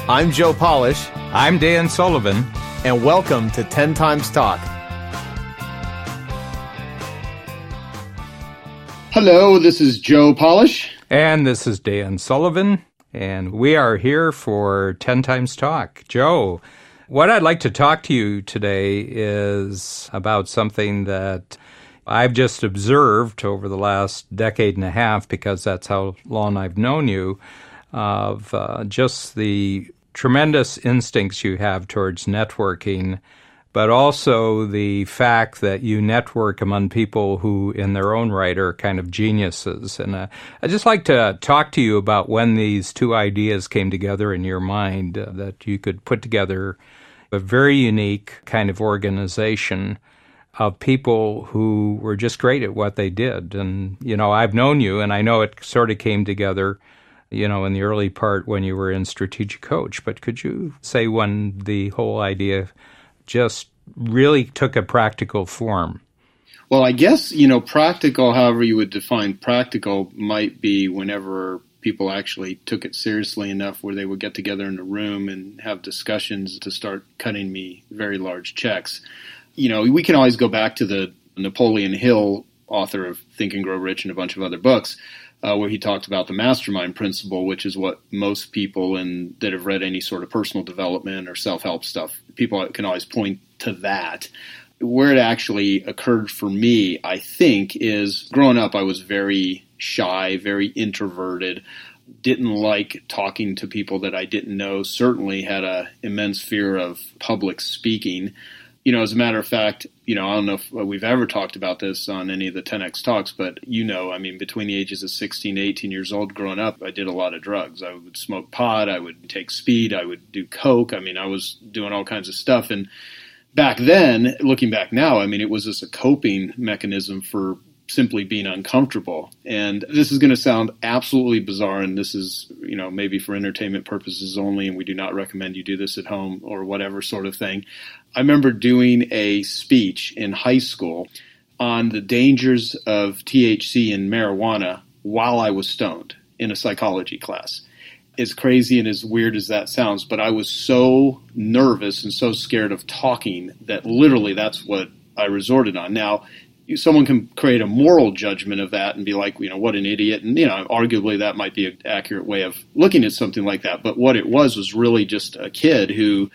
I'm Joe Polish. I'm Dan Sullivan. And welcome to 10 Times Talk. Hello, this is Joe Polish. And this is Dan Sullivan. And we are here for 10 Times Talk. Joe, what I'd like to talk to you today is about something that I've just observed over the last decade and a half, because that's how long I've known you, of just the tremendous instincts you have towards networking, but also the fact that you network among people who in their own right are kind of geniuses. And I'd just like to talk to you about when these two ideas came together in your mind, that you could put together a very unique kind of organization of people who were just great at what they did. And, you know, I've known you, and I know it sort of came together, you know, in the early part when you were in Strategic Coach. But could you say when the whole idea just really took a practical form? Well, I guess, practical, however you would define practical, might be whenever people actually took it seriously enough where they would get together in a room and have discussions to start cutting me very large checks. We can always go back to the Napoleon Hill, author of Think and Grow Rich and a bunch of other books, where he talked about the mastermind principle, which is what most people that have read any sort of personal development or self-help stuff, people can always point to that. Where it actually occurred for me, I think, is growing up, I was very shy, very introverted, didn't like talking to people that I didn't know, certainly had an immense fear of public speaking. As a matter of fact, I don't know if we've ever talked about this on any of the 10X talks, but between the ages of 16 to 18 years old growing up, I did a lot of drugs. I would smoke pot, I would take speed, I would do coke. I was doing all kinds of stuff. And back then, looking back now, it was just a coping mechanism for simply being uncomfortable. And this is going to sound absolutely bizarre, and this is, maybe for entertainment purposes only, and we do not recommend you do this at home or whatever sort of thing. I remember doing a speech in high school on the dangers of THC and marijuana while I was stoned in a psychology class. As crazy and as weird as that sounds, but I was so nervous and so scared of talking that literally that's what I resorted on. Now, someone can create a moral judgment of that and be like, what an idiot. And, arguably that might be an accurate way of looking at something like that. But what it was really just a kid who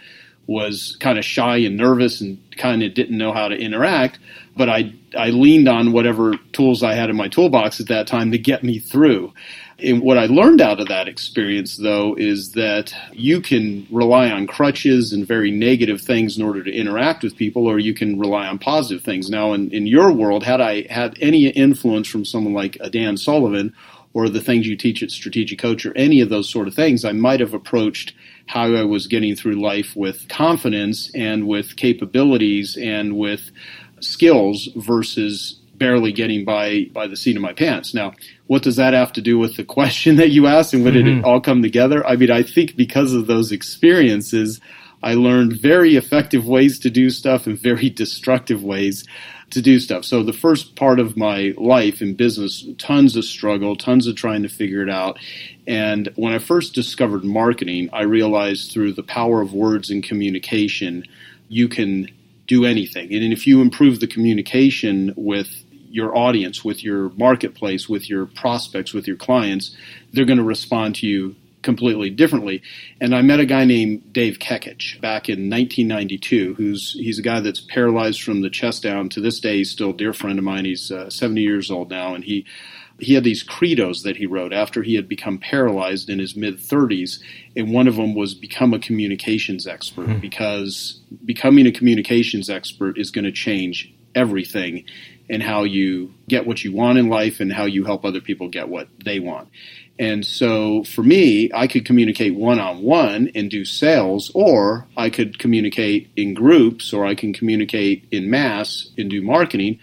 was kind of shy and nervous and kind of didn't know how to interact. But I leaned on whatever tools I had in my toolbox at that time to get me through. And what I learned out of that experience, though, is that you can rely on crutches and very negative things in order to interact with people, or you can rely on positive things. Now, in your world, had I had any influence from someone like a Dan Sullivan or the things you teach at Strategic Coach or any of those sort of things, I might have approached how I was getting through life with confidence and with capabilities and with skills versus barely getting by the seat of my pants. Now, what does that have to do with the question that you asked, and when did it all come together? I think because of those experiences, I learned very effective ways to do stuff and very destructive ways to do stuff. So the first part of my life in business, tons of struggle, tons of trying to figure it out. And when I first discovered marketing, I realized through the power of words and communication, you can do anything. And if you improve the communication with your audience, with your marketplace, with your prospects, with your clients, they're going to respond to you completely differently. And I met a guy named Dave Kekich back in 1992, he's a guy that's paralyzed from the chest down. To this day, he's still a dear friend of mine. He's 70 years old now, and he had these credos that he wrote after he had become paralyzed in his mid-30s, and one of them was become a communications expert, because becoming a communications expert is going to change everything and how you get what you want in life and how you help other people get what they want. And so for me, I could communicate one-on-one and do sales, or I could communicate in groups, or I can communicate in mass and do marketing.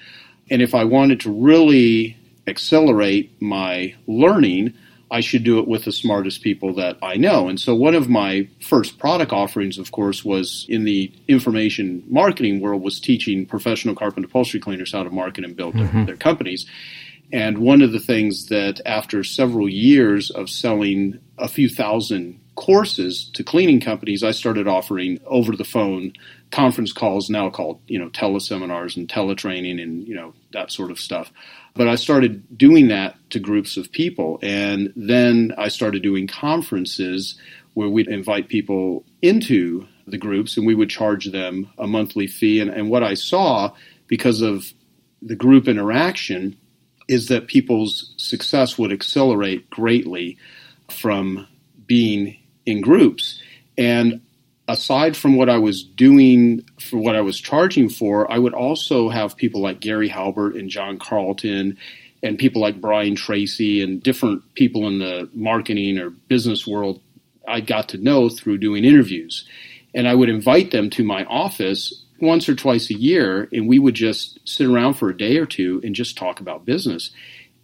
And if I wanted to really accelerate my learning, I should do it with the smartest people that I know. And so one of my first product offerings, of course, was in the information marketing world, was teaching professional carpet upholstery cleaners how to market and build their companies. And one of the things that after several years of selling a few thousand courses to cleaning companies, I started offering over-the-phone conference calls, now called, teleseminars and teletraining and, that sort of stuff. But I started doing that to groups of people. And then I started doing conferences where we'd invite people into the groups and we would charge them a monthly fee. And what I saw, because of the group interaction, is that people's success would accelerate greatly from being in groups. And aside from what I was doing for what I was charging for, I would also have people like Gary Halbert and John Carlton and people like Brian Tracy and different people in the marketing or business world I got to know through doing interviews. And I would invite them to my office once or twice a year, and we would just sit around for a day or two and just talk about business.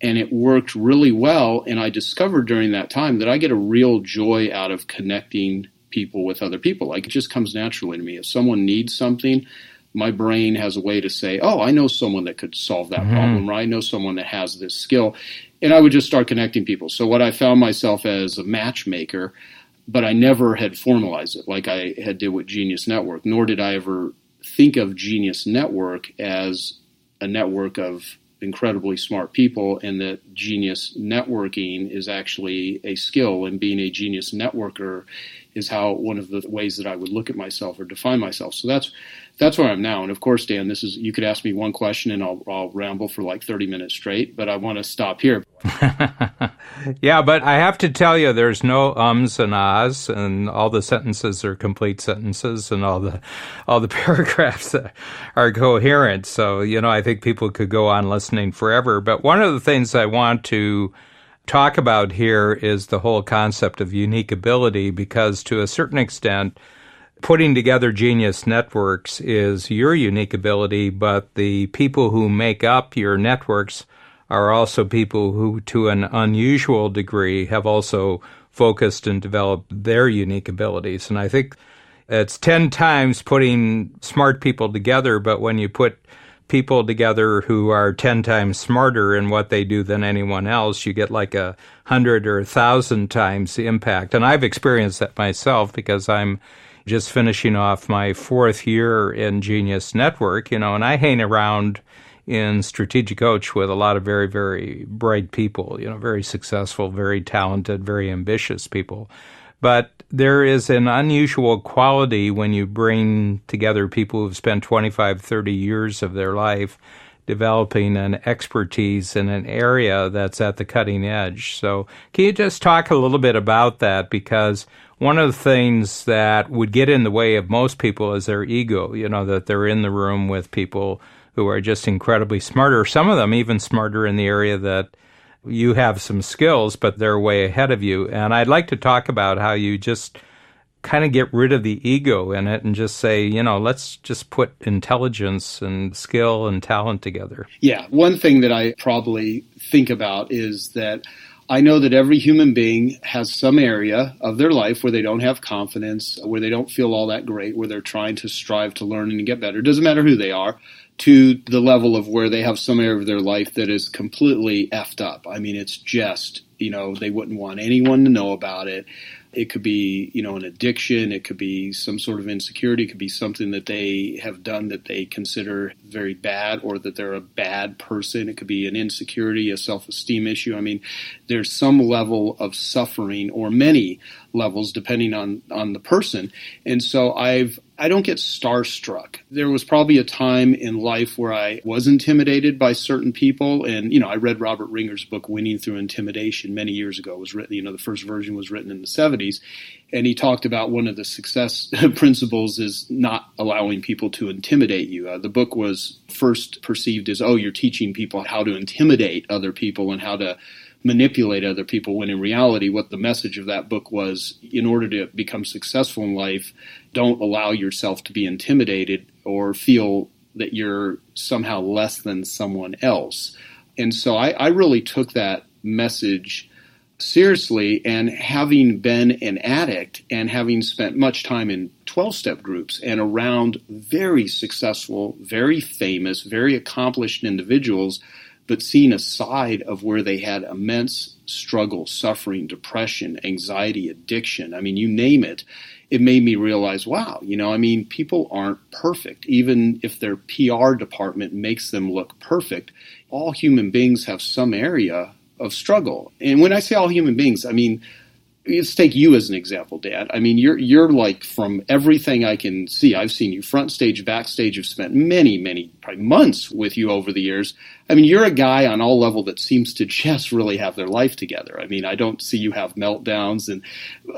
And it worked really well. And I discovered during that time that I get a real joy out of connecting people with other people. Like, it just comes naturally to me. If someone needs something, my brain has a way to say, oh, I know someone that could solve that problem, or I know someone that has this skill. And I would just start connecting people. So what I found myself as a matchmaker, but I never had formalized it like I had did with Genius Network, nor did I ever think of Genius Network as a network of incredibly smart people, and that genius networking is actually a skill, and being a genius networker is how one of the ways that I would look at myself or define myself. So that's where I'm now. And of course, Dan, you could ask me one question and I'll ramble for like 30 minutes straight, but I want to stop here. Yeah, but I have to tell you, there's no ums and ahs, and all the sentences are complete sentences, and all the paragraphs are coherent. So, I think people could go on listening forever. But one of the things I want to talk about here is the whole concept of unique ability, because to a certain extent, putting together Genius Networks is your unique ability, but the people who make up your networks are also people who, to an unusual degree, have also focused and developed their unique abilities. And I think it's 10 times putting smart people together, but when you put people together who are 10 times smarter in what they do than anyone else, you get like 100 or 1,000 times the impact. And I've experienced that myself, because I'm just finishing off my 4th year in Genius Network, and I hang around in Strategic Coach with a lot of very, very bright people, very successful, very talented, very ambitious people. But there is an unusual quality when you bring together people who've spent 25, 30 years of their life developing an expertise in an area that's at the cutting edge. So can you just talk a little bit about that? Because one of the things that would get in the way of most people is their ego, that they're in the room with people who are just incredibly smarter, some of them even smarter in the area that you have some skills, but they're way ahead of you. And I'd like to talk about how you just kind of get rid of the ego in it and just say, let's just put intelligence and skill and talent together. Yeah. One thing that I probably think about is that I know that every human being has some area of their life where they don't have confidence, where they don't feel all that great, where they're trying to strive to learn and get better. It doesn't matter who they are, to the level of where they have some area of their life that is completely effed up. I mean, it's just, they wouldn't want anyone to know about it. It could be, an addiction. It could be some sort of insecurity. It could be something that they have done that they consider very bad, or that they're a bad person. It could be an insecurity, a self-esteem issue. I mean, there's some level of suffering, or many levels depending on the person. And so I don't get starstruck. There was probably a time in life where I was intimidated by certain people. And, I read Robert Ringer's book, Winning Through Intimidation, many years ago. It was written, the first version was written in the 70s. And he talked about one of the success principles is not allowing people to intimidate you. The book was first perceived as, you're teaching people how to intimidate other people and how to manipulate other people, when in reality what the message of that book was, in order to become successful in life, don't allow yourself to be intimidated or feel that you're somehow less than someone else. And so I really took that message seriously, and having been an addict and having spent much time in 12-step groups and around very successful, very famous, very accomplished individuals, but seeing a side of where they had immense struggle, suffering, depression, anxiety, addiction. I mean, you name it. It made me realize, wow, people aren't perfect. Even if their PR department makes them look perfect, all human beings have some area of struggle. And when I say all human beings, I mean, let's take you as an example, Dad. I mean, you're like, from everything I can see, I've seen you front stage, backstage. I've spent many, probably months with you over the years. I mean, you're a guy on all level that seems to just really have their life together. I mean, I don't see you have meltdowns,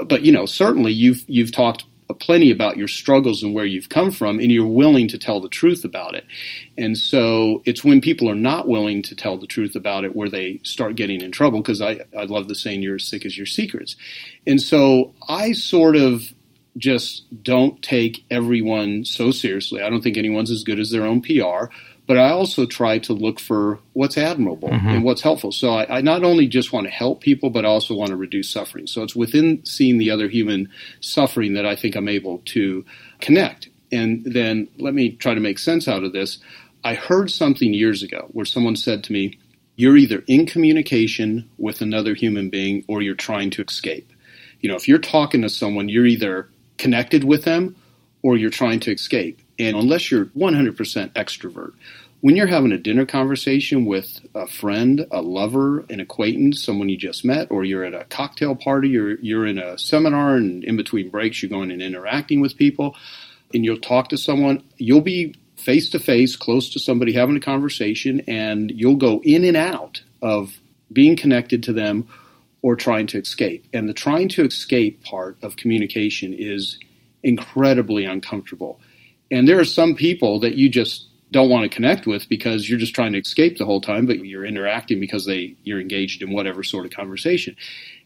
but certainly you've talked plenty about your struggles and where you've come from, and you're willing to tell the truth about it. And so it's when people are not willing to tell the truth about it where they start getting in trouble, because I love the saying, you're as sick as your secrets. And so I sort of just don't take everyone so seriously. I don't think anyone's as good as their own PR, but I also try to look for what's admirable and what's helpful. So I not only just want to help people, but I also want to reduce suffering. So it's within seeing the other human suffering that I think I'm able to connect. And then let me try to make sense out of this. I heard something years ago where someone said to me, you're either in communication with another human being or you're trying to escape. If you're talking to someone, you're either connected with them or you're trying to escape. And unless you're 100% extrovert, when you're having a dinner conversation with a friend, a lover, an acquaintance, someone you just met, or you're at a cocktail party, you're in a seminar, and in between breaks you're going and interacting with people, and you'll talk to someone, you'll be face to face, close to somebody having a conversation, and you'll go in and out of being connected to them or trying to escape. And the trying to escape part of communication is incredibly uncomfortable. And there are some people that you just don't want to connect with because you're just trying to escape the whole time, but you're interacting because you're engaged in whatever sort of conversation.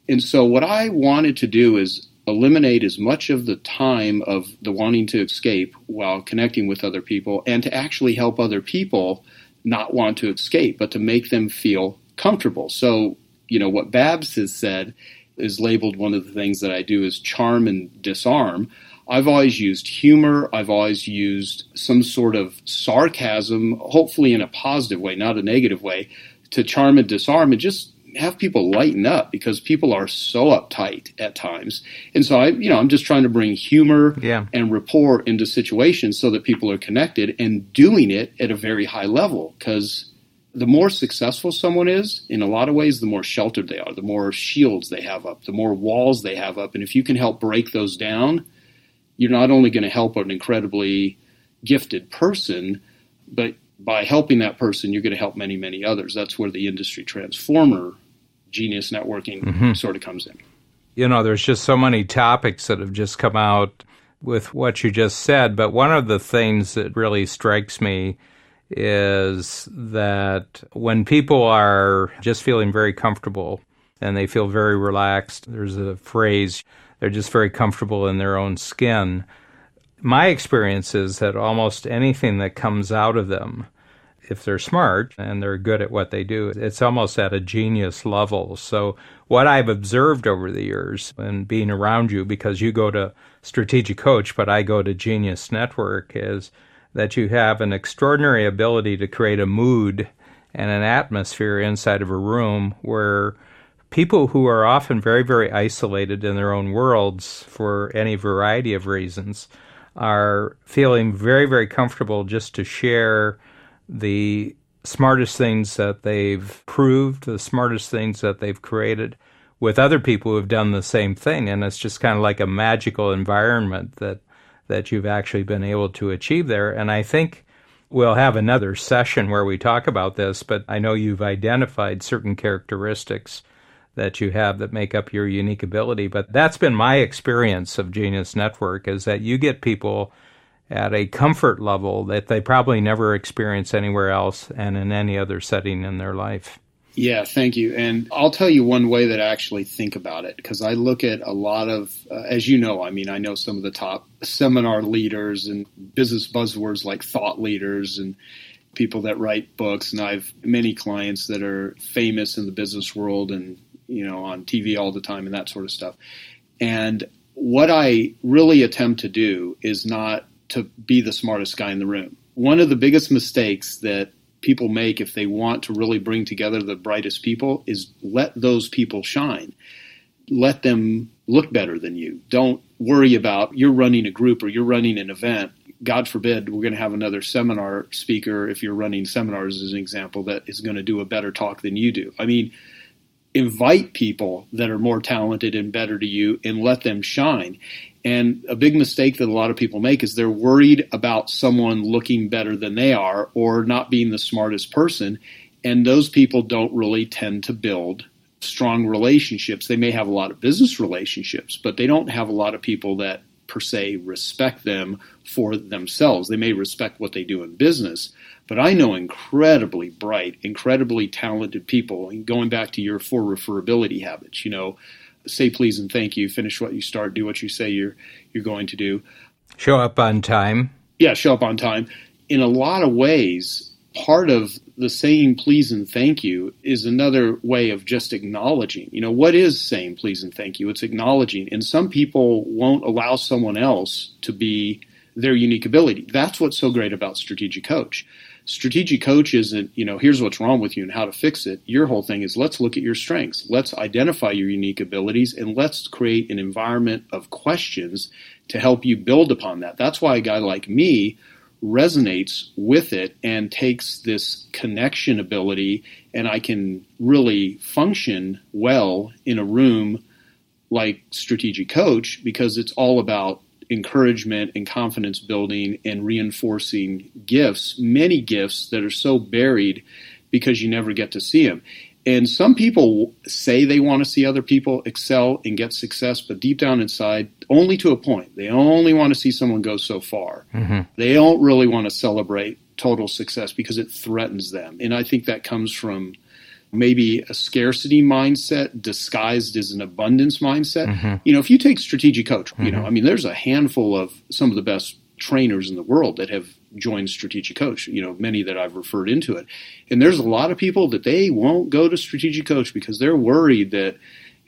And so what I wanted to do is eliminate as much of the time of the wanting to escape while connecting with other people, and to actually help other people not want to escape, but to make them feel comfortable. So, what Babs has said is labeled one of the things that I do is charm and disarm. I've always used humor. I've always used some sort of sarcasm, hopefully in a positive way, not a negative way, to charm and disarm and just have people lighten up, because people are so uptight at times. And so I'm just trying to bring humor and rapport into situations so that people are connected, and doing it at a very high level, because the more successful someone is, in a lot of ways, the more sheltered they are, the more shields they have up, the more walls they have up. And if you can help break those down, you're not only going to help an incredibly gifted person, but by helping that person, you're going to help many, many others. That's where the industry transformer, genius networking, sort of comes in. There's just so many topics that have just come out with what you just said, but one of the things that really strikes me is that when people are just feeling very comfortable and they feel very relaxed, there's a phrase, they're just very comfortable in their own skin. My experience is that almost anything that comes out of them, if they're smart and they're good at what they do, it's almost at a genius level. So what I've observed over the years and being around you, because you go to Strategic Coach, but I go to Genius Network, is that you have an extraordinary ability to create a mood and an atmosphere inside of a room where people who are often very, very isolated in their own worlds for any variety of reasons are feeling very, very comfortable just to share the smartest things that they've proved, the smartest things that they've created with other people who have done the same thing. And it's just kind of like a magical environment that you've actually been able to achieve there. And I think we'll have another session where we talk about this, but I know you've identified certain characteristics that you have that make up your unique ability. But that's been my experience of Genius Network, is that you get people at a comfort level that they probably never experience anywhere else and in any other setting in their life. Yeah, thank you. And I'll tell you one way that I actually think about it, because I look at a lot of, as you know, I know some of the top seminar leaders and business buzzwords like thought leaders and people that write books. And I have many clients that are famous in the business world and, on TV all the time and that sort of stuff. And what I really attempt to do is not to be the smartest guy in the room. One of the biggest mistakes that people make if they want to really bring together the brightest people is let those people shine. Let them look better than you. Don't worry about you're running a group or you're running an event. God forbid we're going to have another seminar speaker, if you're running seminars as an example, that is going to do a better talk than you do. I mean, invite people that are more talented and better to you and let them shine. And a big mistake that a lot of people make is they're worried about someone looking better than they are or not being the smartest person. And those people don't really tend to build strong relationships. They may have a lot of business relationships, but they don't have a lot of people that per se respect them for themselves. They may respect what they do in business, but I know incredibly bright, incredibly talented people. And going back to your 4 referability habits, say please and thank you, finish what you start, do what you say you're going to do. Show up on time. Yeah, show up on time. In a lot of ways, part of the saying please and thank you is another way of just acknowledging. What is saying please and thank you? It's acknowledging. And some people won't allow someone else to be their unique ability. That's what's so great about Strategic Coach. Strategic Coach isn't, here's what's wrong with you and how to fix it. Your whole thing is let's look at your strengths. Let's identify your unique abilities and let's create an environment of questions to help you build upon that. That's why a guy like me resonates with it and takes this connection ability, and I can really function well in a room like Strategic Coach because it's all about encouragement and confidence building and reinforcing gifts, many gifts that are so buried because you never get to see them. And some people say they want to see other people excel and get success, but deep down inside, only to a point. They only want to see someone go so far. Mm-hmm. They don't really want to celebrate total success because it threatens them. And I think that comes from maybe a scarcity mindset disguised as an abundance mindset. Mm-hmm. If you take Strategic Coach, mm-hmm. There's a handful of some of the best trainers in the world that have joined Strategic Coach, many that I've referred into it. And there's a lot of people that they won't go to Strategic Coach because they're worried that,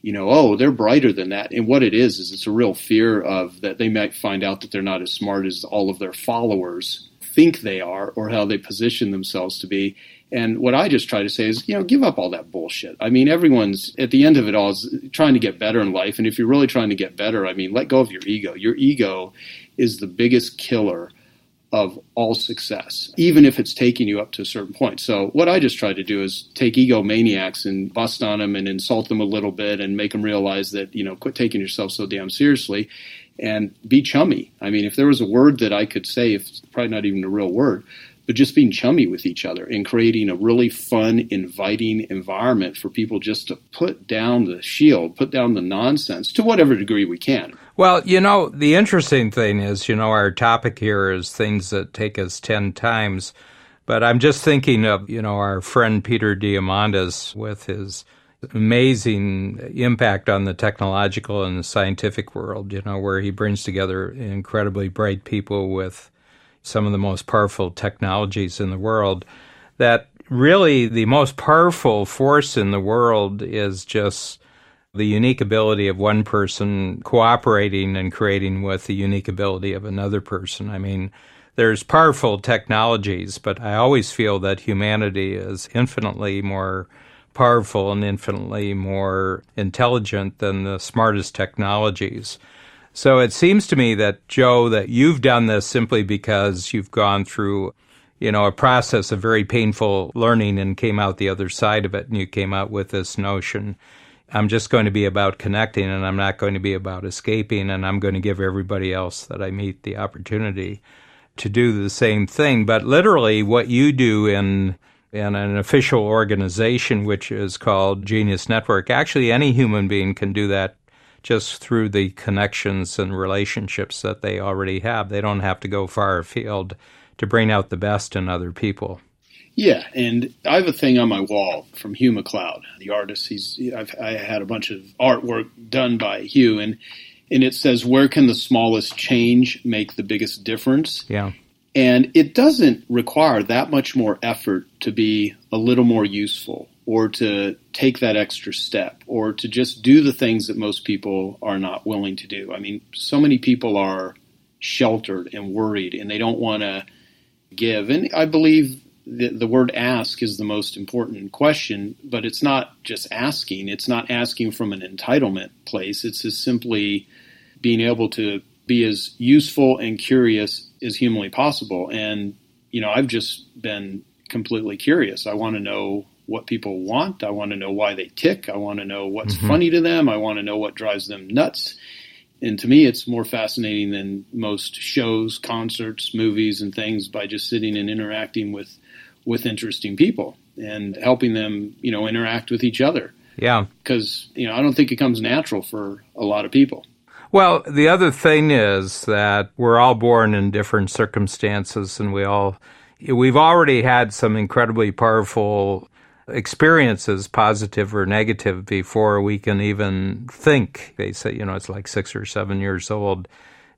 they're brighter than that. And what it is it's a real fear of that they might find out that they're not as smart as all of their followers think they are or how they position themselves to be. And what I just try to say is, give up all that bullshit. Everyone's at the end of it all is trying to get better in life. And if you're really trying to get better, let go of your ego. Your ego is the biggest killer of all success, even if it's taking you up to a certain point. So what I just try to do is take egomaniacs and bust on them and insult them a little bit and make them realize that, quit taking yourself so damn seriously and be chummy. If there was a word that I could say, if it's probably not even a real word, but just being chummy with each other and creating a really fun, inviting environment for people just to put down the shield, put down the nonsense to whatever degree we can. Well, the interesting thing is, our topic here is things that take us 10 times. But I'm just thinking of, our friend Peter Diamandis with his amazing impact on the technological and the scientific world, where he brings together incredibly bright people with some of the most powerful technologies in the world, that really the most powerful force in the world is just the unique ability of one person cooperating and creating with the unique ability of another person. There's powerful technologies, but I always feel that humanity is infinitely more powerful and infinitely more intelligent than the smartest technologies. So it seems to me that, Joe, that you've done this simply because you've gone through, a process of very painful learning and came out the other side of it, and you came out with this notion, I'm just going to be about connecting, and I'm not going to be about escaping, and I'm going to give everybody else that I meet the opportunity to do the same thing. But literally what you do in an official organization, which is called Genius Network, actually any human being can do that just through the connections and relationships that they already have. They don't have to go far afield to bring out the best in other people. Yeah, and I have a thing on my wall from Hugh MacLeod, the artist. I had a bunch of artwork done by Hugh, and it says, where can the smallest change make the biggest difference? Yeah. And it doesn't require that much more effort to be a little more useful or to take that extra step or to just do the things that most people are not willing to do. So many people are sheltered and worried and they don't want to give. And I believe the word ask is the most important question, but it's not just asking. It's not asking from an entitlement place. It's just simply being able to be as useful and curious as humanly possible. And, I've just been completely curious. I want to know what people want. I want to know why they tick. I want to know what's funny to them. I want to know what drives them nuts. And to me, it's more fascinating than most shows, concerts, movies, and things by just sitting and interacting with interesting people and helping them, interact with each other. Yeah. Because, I don't think it comes natural for a lot of people. Well, the other thing is that we're all born in different circumstances, and we've already had some incredibly powerful experiences, positive or negative, before we can even think. They say, it's like 6 or 7 years old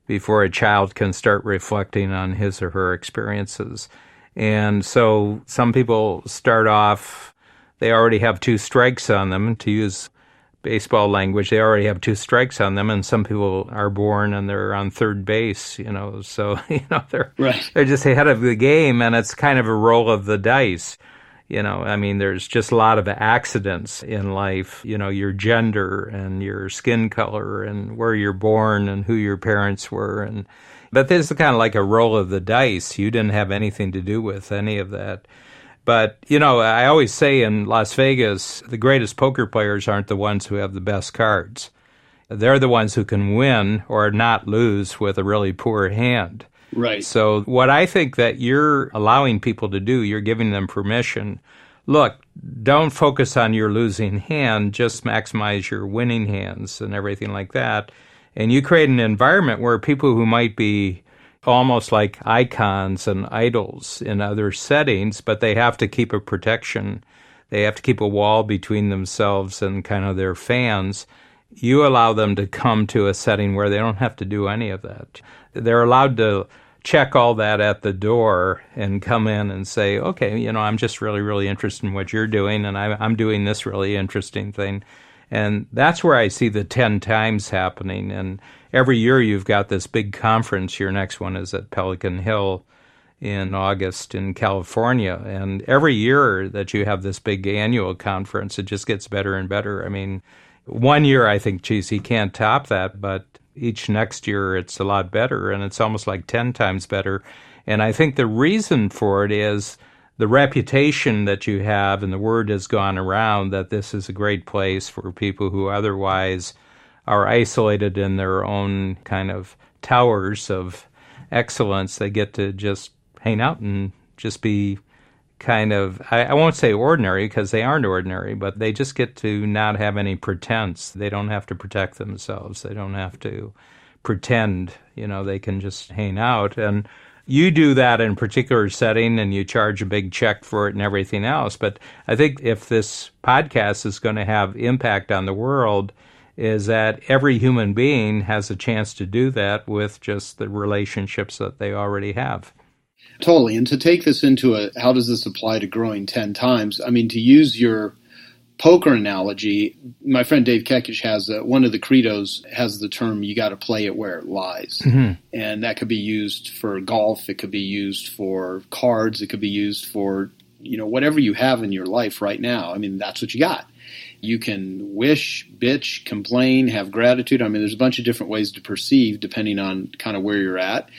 before a child can start reflecting on his or her experiences. And so some people start off, they already have 2 strikes on them, to use baseball language. They already have 2 strikes on them, and some people are born and they're on third base, so, they're just ahead of the game, and it's kind of a roll of the dice. There's just a lot of accidents in life, your gender and your skin color and where you're born and who your parents were. But this is kind of like a roll of the dice. You didn't have anything to do with any of that. But, I always say in Las Vegas, the greatest poker players aren't the ones who have the best cards. They're the ones who can win or not lose with a really poor hand. Right. So what I think that you're allowing people to do, you're giving them permission. Look, don't focus on your losing hand, just maximize your winning hands and everything like that. And you create an environment where people who might be almost like icons and idols in other settings, but they have to keep a protection. They have to keep a wall between themselves and kind of their fans. You allow them to come to a setting where they don't have to do any of that. They're allowed to check all that at the door and come in and say, okay, I'm just really, really interested in what you're doing, and I'm doing this really interesting thing. And that's where I see the 10 times happening. And every year you've got this big conference. Your next one is at Pelican Hill in August in California. And every year that you have this big annual conference, it just gets better and better. One year I think, geez, he can't top that, but each next year it's a lot better, and it's almost like 10 times better. And I think the reason for it is the reputation that you have, and the word has gone around that this is a great place for people who otherwise are isolated in their own kind of towers of excellence. They get to just hang out and just be kind of, I won't say ordinary because they aren't ordinary, but they just get to not have any pretense. They don't have to protect themselves. They don't have to pretend, they can just hang out. And you do that in a particular setting and you charge a big check for it and everything else. But I think if this podcast is going to have impact on the world, is that every human being has a chance to do that with just the relationships that they already have. Totally. And to take this into how does this apply to growing 10 times? To use your poker analogy, my friend Dave Kekich has one of the credos has the term, you got to play it where it lies. Mm-hmm. And that could be used for golf. It could be used for cards. It could be used for, whatever you have in your life right now. That's what you got. You can wish, bitch, complain, have gratitude. There's a bunch of different ways to perceive depending on kind of where you're at.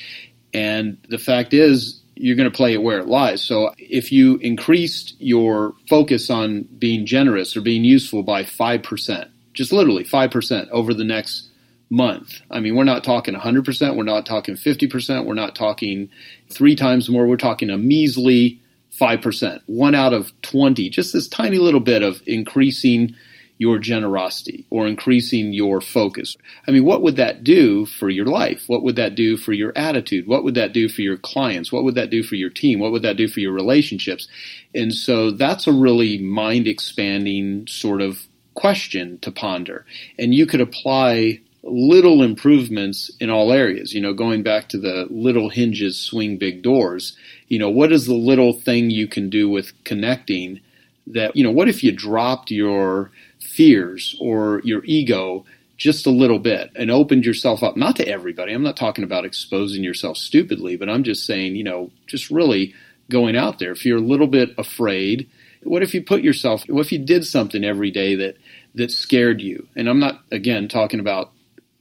And the fact is, you're going to play it where it lies. So if you increased your focus on being generous or being useful by 5%, just literally 5% over the next month. We're not talking 100%. We're not talking 50%. We're not talking 3 times more. We're talking a measly 5%, 1 out of 20, just this tiny little bit of increasing your generosity or increasing your focus. What would that do for your life? What would that do for your attitude? What would that do for your clients? What would that do for your team? What would that do for your relationships? And so that's a really mind-expanding sort of question to ponder. And you could apply little improvements in all areas, going back to the little hinges swing big doors. What is the little thing you can do with connecting that, what if you dropped your fears or your ego just a little bit and opened yourself up, not to everybody. I'm not talking about exposing yourself stupidly, but I'm just saying, just really going out there. If you're a little bit afraid, what if you did something every day that scared you? And I'm not, again, talking about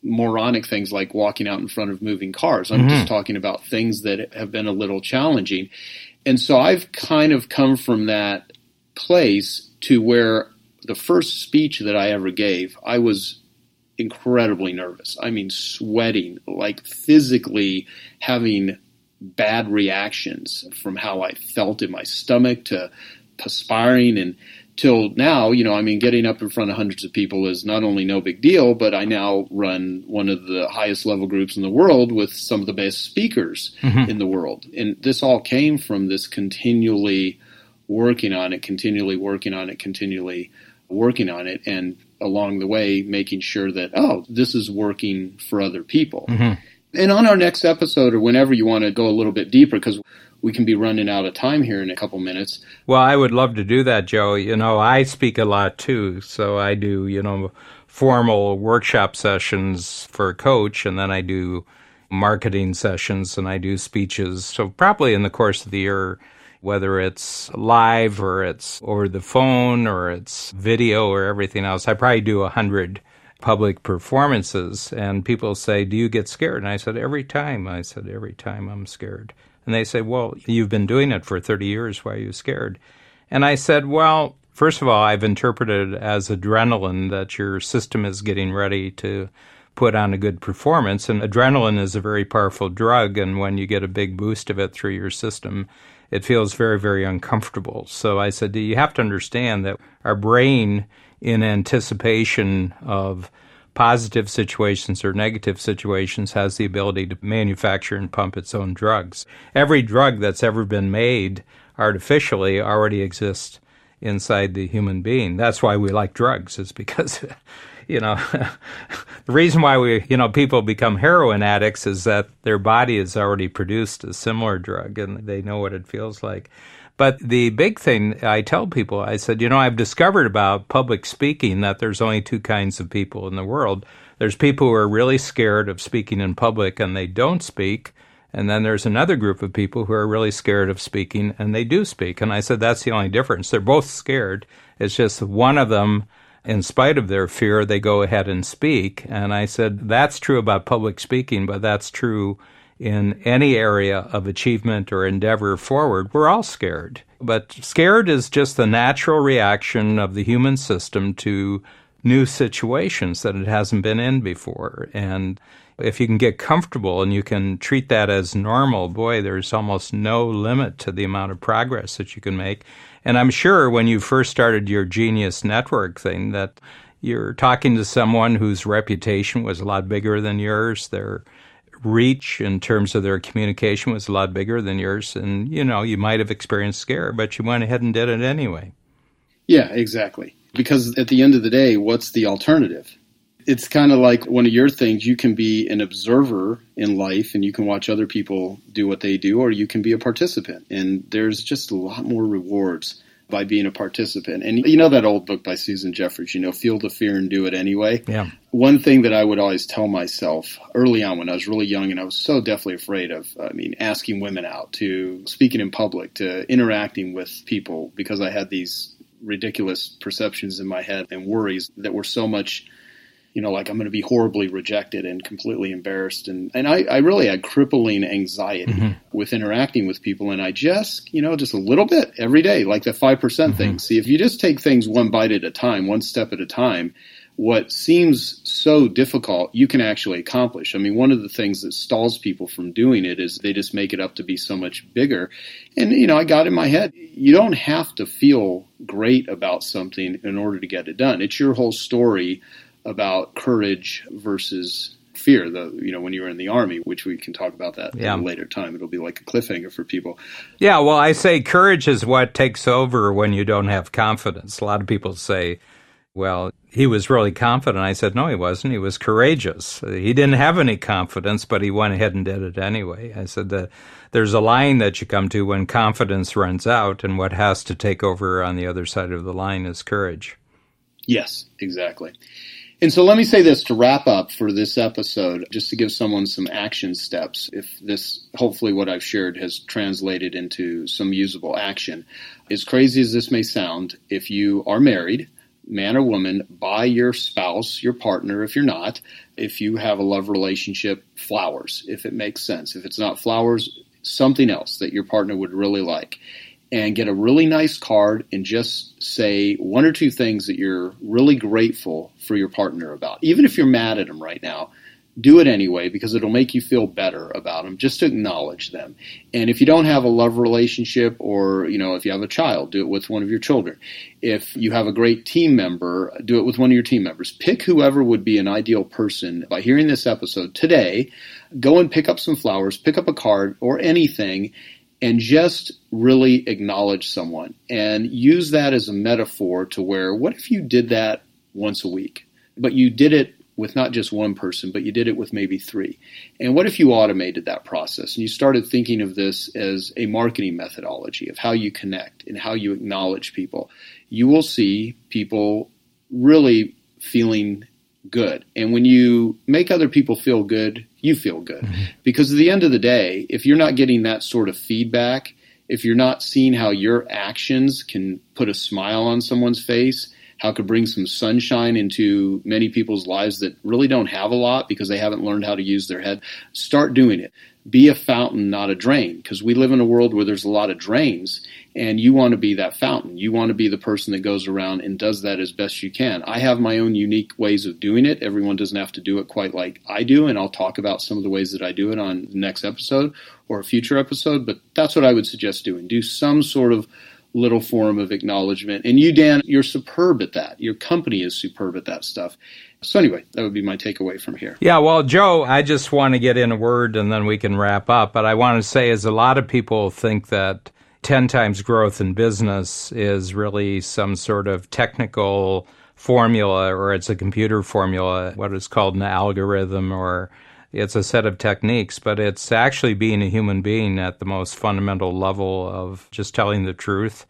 moronic things like walking out in front of moving cars. I'm just talking about things that have been a little challenging. And so I've kind of come from that place to where the first speech that I ever gave, I was incredibly nervous. I mean, sweating, like physically having bad reactions from how I felt in my stomach to perspiring, and till now, getting up in front of hundreds of people is not only no big deal, but I now run one of the highest level groups in the world with some of the best speakers in the world. And this all came from this continually working on it, and along the way making sure that, this is working for other people. And on our next episode, or whenever you want to go a little bit deeper, because we can be running out of time here in a couple minutes. Well, I would love to do that, Joe. I speak a lot too. So I do, formal workshop sessions for a coach, and then I do marketing sessions and I do speeches. So probably in the course of the year, whether it's live or it's over the phone or it's video or everything else, I probably do 100 public performances. And people say, do you get scared? And I said, every time I'm scared. And they say, well, you've been doing it for 30 years. Why are you scared? And I said, well, first of all, I've interpreted it as adrenaline, that your system is getting ready to put on a good performance. And adrenaline is a very powerful drug. And when you get a big boost of it through your system, it feels very, very uncomfortable. So I said, you have to understand that our brain, in anticipation of positive situations or negative situations, has the ability to manufacture and pump its own drugs. Every drug that's ever been made artificially already exists inside the human being. That's why we like drugs, is because, the reason why people become heroin addicts is that their body has already produced a similar drug and they know what it feels like. But the big thing I tell people, I said, I've discovered about public speaking that there's only two kinds of people in the world. There's people who are really scared of speaking in public and they don't speak. And then there's another group of people who are really scared of speaking and they do speak. And I said, that's the only difference. They're both scared. It's just one of them, in spite of their fear, they go ahead and speak. And I said, that's true about public speaking, but that's true in any area of achievement or endeavor forward. We're all scared. But scared is just the natural reaction of the human system to new situations that it hasn't been in before. And if you can get comfortable and you can treat that as normal, boy, there's almost no limit to the amount of progress that you can make. And I'm sure when you first started your Genius Network thing that you're talking to someone whose reputation was a lot bigger than yours, their reach in terms of their communication was a lot bigger than yours. And, you might have experienced scare, but you went ahead and did it anyway. Yeah, exactly. Because at the end of the day, what's the alternative? It's kind of like one of your things. You can be an observer in life and you can watch other people do what they do, or you can be a participant. And there's just a lot more rewards by being a participant. And that old book by Susan Jeffers, Feel the Fear and Do It Anyway. Yeah. One thing that I would always tell myself early on when I was really young, and I was so definitely afraid of, asking women out, to speaking in public, to interacting with people, because I had these ridiculous perceptions in my head and worries that were so much, like I'm going to be horribly rejected and completely embarrassed. And I really had crippling anxiety with interacting with people. And I just, just a little bit every day, like the 5% thing. See, if you just take things one bite at a time, one step at a time, what seems so difficult, you can actually accomplish. One of the things that stalls people from doing it is they just make it up to be so much bigger. And, I got in my head, you don't have to feel great about something in order to get it done. It's your whole story about courage versus fear, when you were in the Army, which we can talk about that at a later time. It'll be like a cliffhanger for people. Yeah, well, I say courage is what takes over when you don't have confidence. A lot of people say, well, he was really confident. I said, no, he wasn't. He was courageous. He didn't have any confidence, but he went ahead and did it anyway. I said that there's a line that you come to when confidence runs out, and what has to take over on the other side of the line is courage. Yes, exactly. And so let me say this to wrap up for this episode, just to give someone some action steps. If this, hopefully what I've shared has translated into some usable action. As crazy as this may sound, if you are married, man or woman, buy your spouse, your partner, if you're not, if you have a love relationship, flowers, if it makes sense. If it's not flowers, something else that your partner would really like. And get a really nice card and just say one or two things that you're really grateful for your partner about. Even if you're mad at them right now, do it anyway because it'll make you feel better about them, just to acknowledge them. And if you don't have a love relationship or, if you have a child, do it with one of your children. If you have a great team member, do it with one of your team members. Pick whoever would be an ideal person. By hearing this episode today, go and pick up some flowers, pick up a card or anything, and just really acknowledge someone and use that as a metaphor to where, what if you did that once a week, but you did it with not just one person, but you did it with maybe three? And what if you automated that process and you started thinking of this as a marketing methodology of how you connect and how you acknowledge people? You will see people really feeling good. And when you make other people feel good, you feel good. Mm-hmm. Because at the end of the day, if you're not getting that sort of feedback, if you're not seeing how your actions can put a smile on someone's face, how it could bring some sunshine into many people's lives that really don't have a lot because they haven't learned how to use their head, start doing it. Be a fountain, not a drain, because we live in a world where there's a lot of drains, and you want to be that fountain. You want to be the person that goes around and does that as best you can. I have my own unique ways of doing it. Everyone doesn't have to do it quite like I do, and I'll talk about some of the ways that I do it on the next episode or a future episode, but that's what I would suggest doing. Do some sort of little form of acknowledgement. And you, Dan, you're superb at that. Your company is superb at that stuff. So anyway, that would be my takeaway from here. Yeah, well, Joe, I just want to get in a word and then we can wrap up. But I want to say is a lot of people think that 10 times growth in business is really some sort of technical formula, or it's a computer formula, what is called an algorithm, or it's a set of techniques. But it's actually being a human being at the most fundamental level of just telling the truth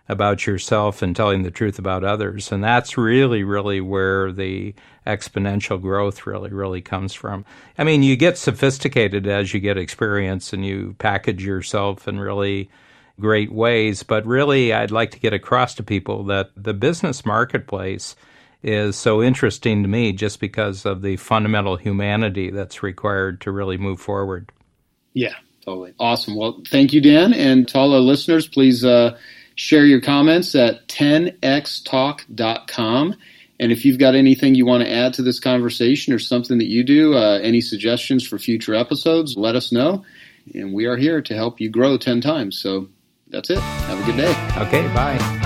about yourself and telling the truth about others. And that's really, really where the exponential growth really comes from. I mean, you get sophisticated as you get experience and you package yourself in really great ways. But really, I'd like to get across to people that the business marketplace is so interesting to me just because of the fundamental humanity that's required to really move forward. Yeah, totally. Awesome. Well, thank you, Dan. And to all our listeners, please share your comments at 10xtalk.com. And if you've got anything you want to add to this conversation or something that you do, any suggestions for future episodes, let us know. And we are here to help you grow 10 times. So that's it. Have a good day. Okay, bye.